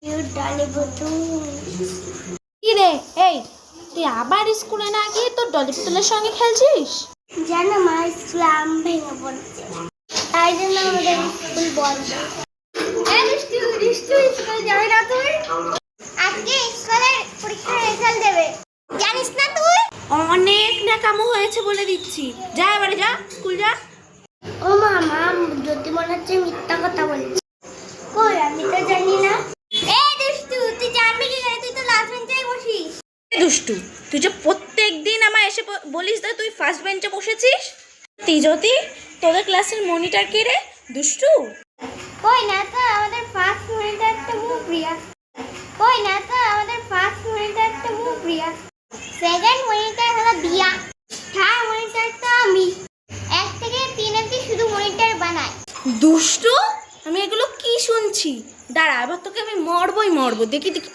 কি রে, এই তুই আবার স্কুলে না গিয়ে তোর ডলি পুতুলের সঙ্গে খেলছিস? জানো মা, স্কুল আম ভেঙে পড়ছে, তাই জন্য আমাদের স্কুল বন্ধ। স্কুলে যাবে না তুই? আজকে স্কুলের পরীক্ষার রেজাল্ট দেবে, জানিস না তুই? অনেক ন্যাকামো হয়েছে বলে দিচ্ছি, যা এবারে যা, স্কুল যা। ও মামা, যদি মনে হচ্ছে মিথ্যা কথা বলছিস। কই, আমি তো জানি না। দুষ্টু, তুই জানবি কি করে? তুই তো লাস্ট বেঞ্চে বসিস। দুষ্টু, তুই যে প্রত্যেক দিন আমায় এসে বলিস যে তুই ফার্স্ট বেঞ্চে বসেছিস। তিজতি, তোদের ক্লাসের মনিটর কে রে? দুষ্টু। কই না তো, আমাদের ফার্স্ট মনিটরটা মুপ্রিয়া। কই না তো, আমাদের ফার্স্ট মনিটরটা মুপ্রিয়া। সেকেন্ড মনিটর হলো দিয়া। থার্ড মনিটরটা আমি। 1 থেকে 3 অবধি শুধু মনিটর বানাই। দুষ্টু, আমি এগুলো কি শুনছি? দাঁড়া, এবার তোকে আমি মরবই মরবো। দেখি দেখি।